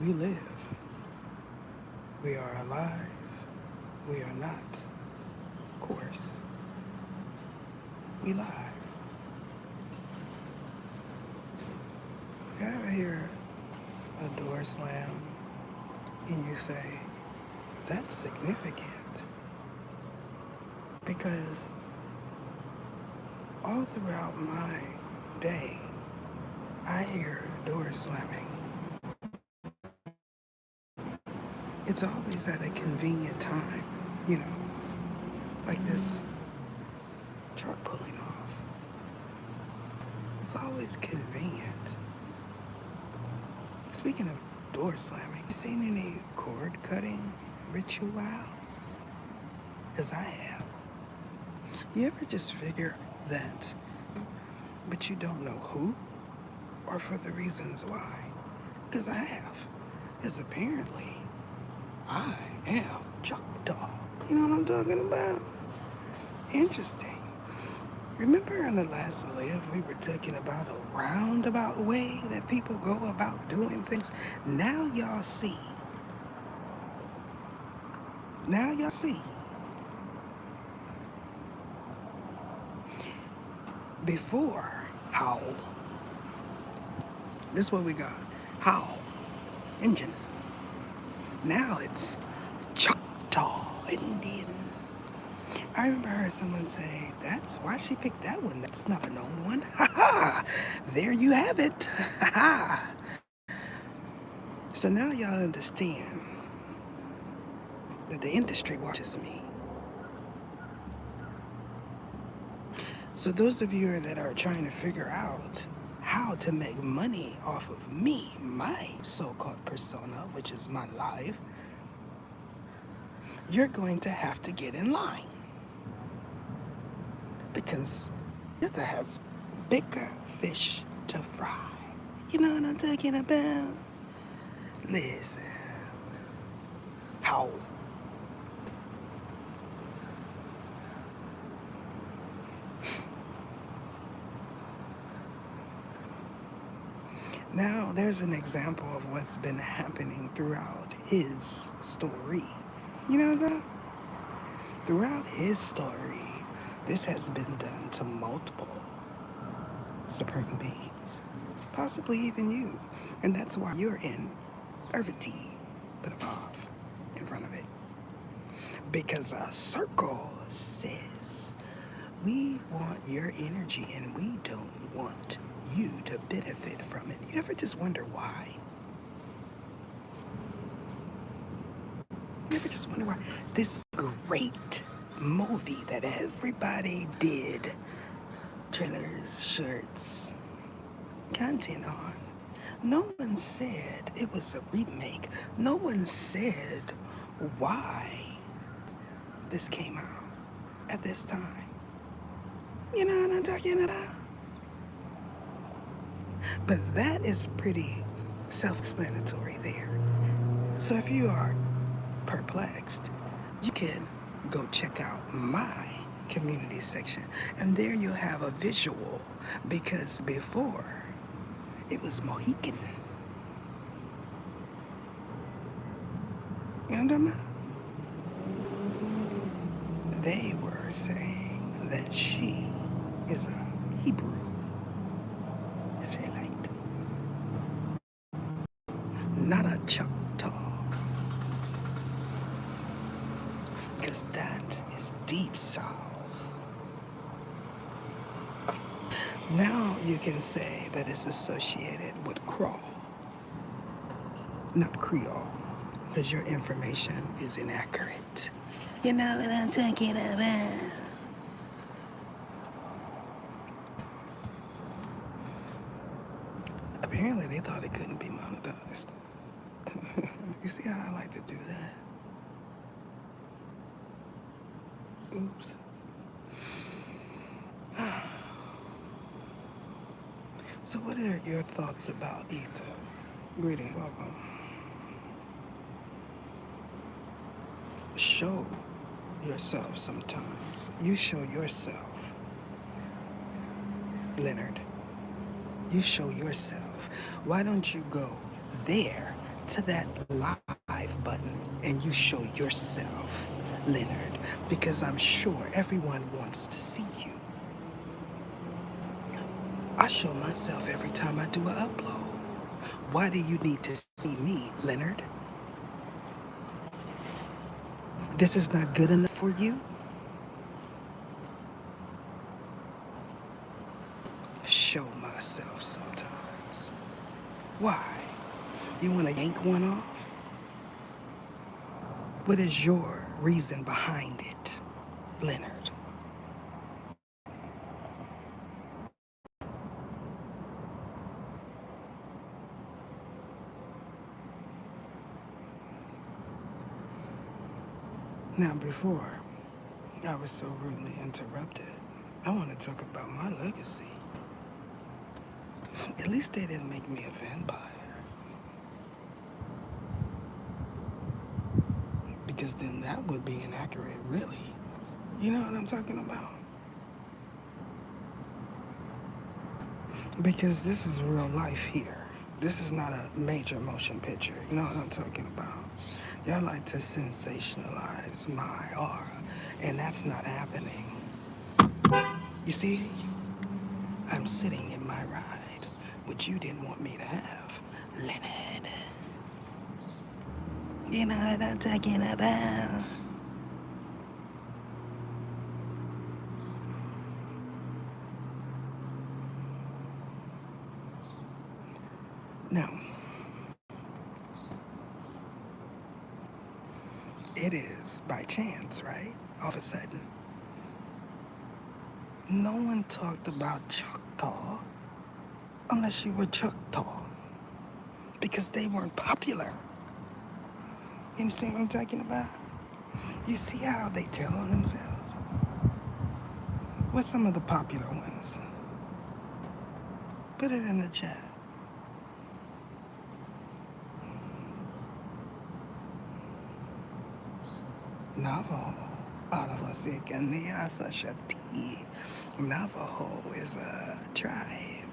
We live. We are alive. We are not. Of course, we live. You ever hear a door slam and you say, that's significant? Because all throughout my day, I hear doors slamming. It's always at a convenient time, you know, like this truck pulling off. It's always convenient. Speaking of door slamming, you seen any cord cutting rituals? Because I have. You ever just figure that, but you don't know who or for the reasons why? Because I have. Because apparently, I am Choctaw. You know what I'm talking about? Interesting. Remember in the last live, we were talking about a roundabout way that people go about doing things? Now y'all see. Now y'all see. Before, howl. This is what we got. Howl. Engine. Now it's Choctaw Indian. I remember I heard someone say, that's why she picked that one. That's not a known one. Ha ha! There you have it. Ha ha! So now y'all understand that the industry watches me. So those of you that are trying to figure out how to make money off of me, my so-called persona, which is my life, you're going to have to get in line. Because this has bigger fish to fry. You know what I'm talking about? Listen. How? Now, there's an example of what's been happening throughout his story. You know what I'm saying? Throughout his story, this has been done to multiple supreme beings, possibly even you. And that's why you're in Irvity, put a off in front of it. Because a circle says, we want your energy and we don't want you to benefit from it. You ever just wonder why? You ever just wonder why? This great movie that everybody did trailers, shirts, content on. No one said it was a remake. No one said why this came out at this time. You know what I'm talking about? But that is pretty self-explanatory there. So if you are perplexed, you can go check out my community section. And there you'll have a visual, because before it was Mohican. You know what I'm talking about? They were saying that she is a Hebrew Israelite, not a Choctaw. Because that is deep south. Now you can say that it's associated with crawl, not Creole, because your information is inaccurate. You know what I'm talking about? Apparently they thought it couldn't be monetized. You see how I like to do that? Oops. So what are your thoughts about ether? Greetings, welcome. Show yourself sometimes. You show yourself, Leonard. You show yourself. Why don't you go there to that live button and you show yourself, Leonard, because I'm sure everyone wants to see you. I show myself every time I do an upload. Why do you need to see me, Leonard? This is not good enough for you? Show myself sometimes. Why? You want to yank one off? What is your reason behind it, Leonard? Now, before I was so rudely interrupted, I want to talk about my legacy. At least they didn't make me a vampire. Because then that would be inaccurate, really. You know what I'm talking about? Because this is real life here. This is not a major motion picture. You know what I'm talking about? Y'all like to sensationalize my aura, and that's not happening. You see, I'm sitting in my ride, which you didn't want me to have, Leonard. You know what I'm talking about? Now, it is by chance, right? All of a sudden. No one talked about Choctaw unless you were Choctaw, because they weren't popular. You understand what I'm talking about? You see how they tell on themselves? What's some of the popular ones? Put it in the chat. Navajo. Navajo is a tribe.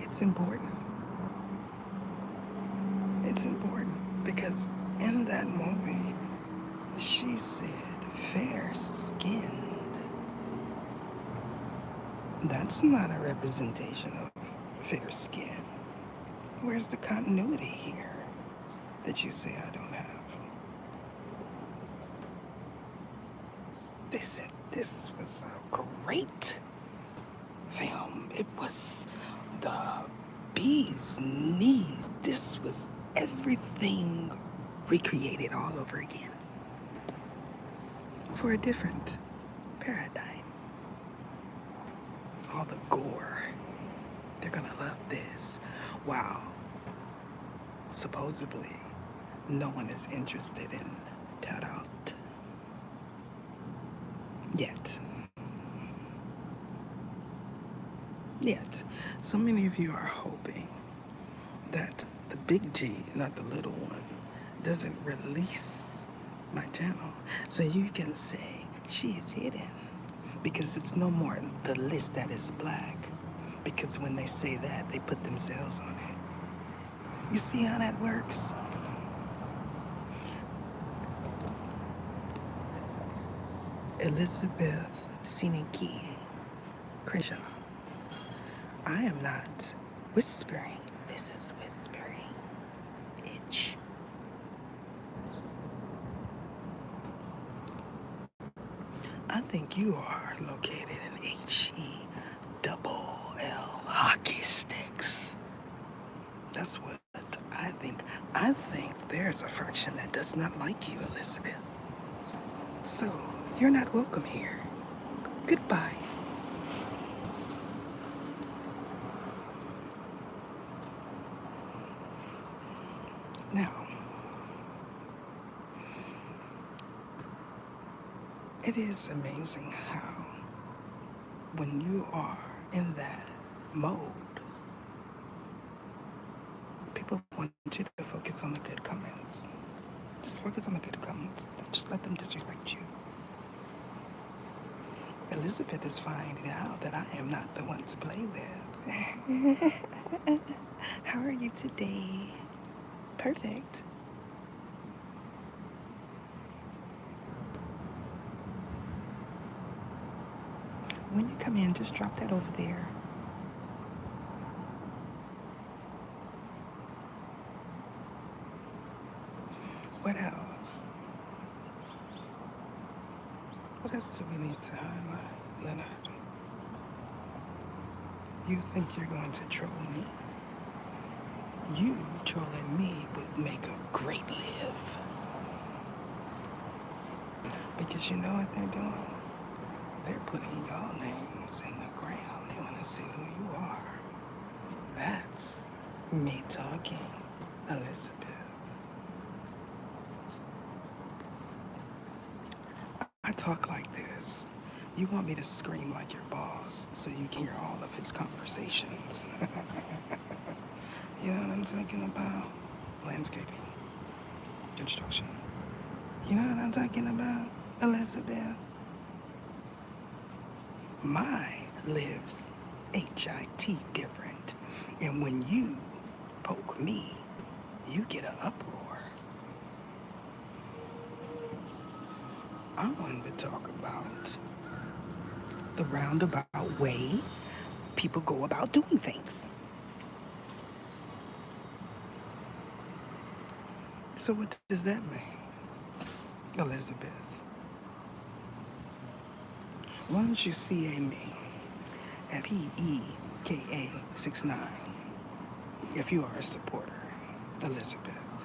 It's important. It's important because in that movie, she said fair-skinned. That's not a representation of fair skin. Where's the continuity here that you say I don't have? They said this was a great film. It was the bee's knees. This was everything recreated all over again for a different paradigm. All the gore. They're gonna love this. Wow. Supposedly, no one is interested in Tarot. Yet. Yet. So many of you are hoping that the big G, not the little one, doesn't release my channel. So you can say she is hidden. Because it's no more the list that is black. Because when they say that, they put themselves on it. You see how that works? Elizabeth Siniki Krisha. I am not whispering. This is whispering. Itch. I think you are located in HELL hockey sticks. That's what I think. I think there's a fraction that does not like you, Elizabeth. So, you're not welcome here. Goodbye. Now, it is amazing how, when you are in that mode, people want you to focus on the good comments. Just focus on the good comments. Just let them disrespect you. Elizabeth is finding out that I am not the one to play with. How are you today? Perfect. When you come in, just drop that over there. What else? What else do we need to highlight, Leonard? You think you're going to troll me? You trolling me would make a great live. Because you know what they're doing? They're putting y'all names in the ground. They want to see who you are. That's me talking, Elizabeth. I talk like this. You want me to scream like your boss so you can hear all of his conversations. You know what I'm talking about? Landscaping, construction. You know what I'm talking about, Elizabeth? My lives HIT different. And when you poke me, you get an uproar. I'm going to talk about the roundabout way people go about doing things. So what does that mean, Elizabeth? Why don't you CA me at PEKA69 if you are a supporter, Elizabeth.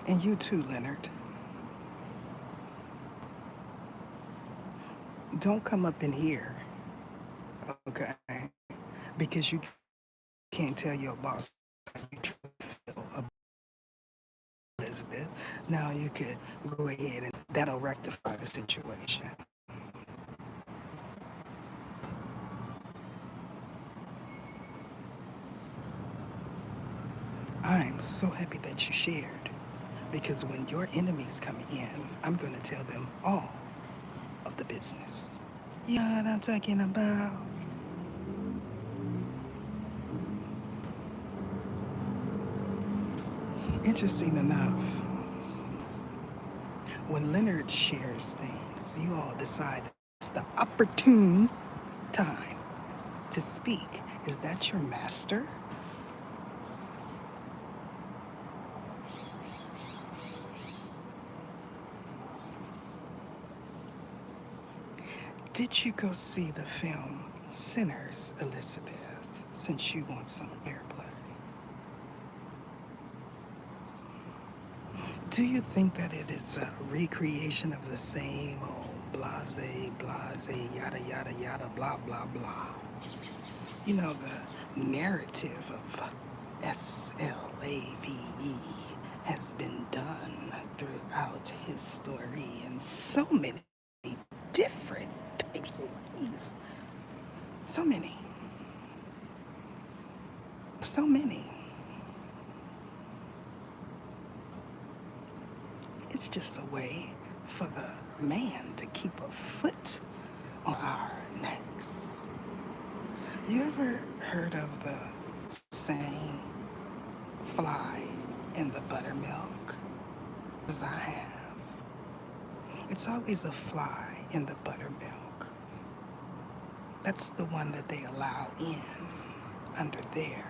And you too, Leonard. Don't come up in here, okay? Because you can't tell your boss how you truly feel about Elizabeth. Now you could go ahead and that'll rectify the situation. I'm so happy that you shared because when your enemies come in, I'm going to tell them all of the business. You know what I'm talking about? Interesting enough, when Leonard shares things, you all decide it's the opportune time to speak. Is that your master? Did you go see the film Sinners, Elizabeth, since you want some airplay? Do you think that it is a recreation of the same old blase, yada, yada, yada, blah, blah, blah? You know, the narrative of SLAVE has been done throughout history in so many different types of ways. So many. So many. It's just a way for the man to keep a foot on our necks. You ever heard of the saying, fly in the buttermilk? As I have. It's always a fly in the buttermilk. That's the one that they allow in under there.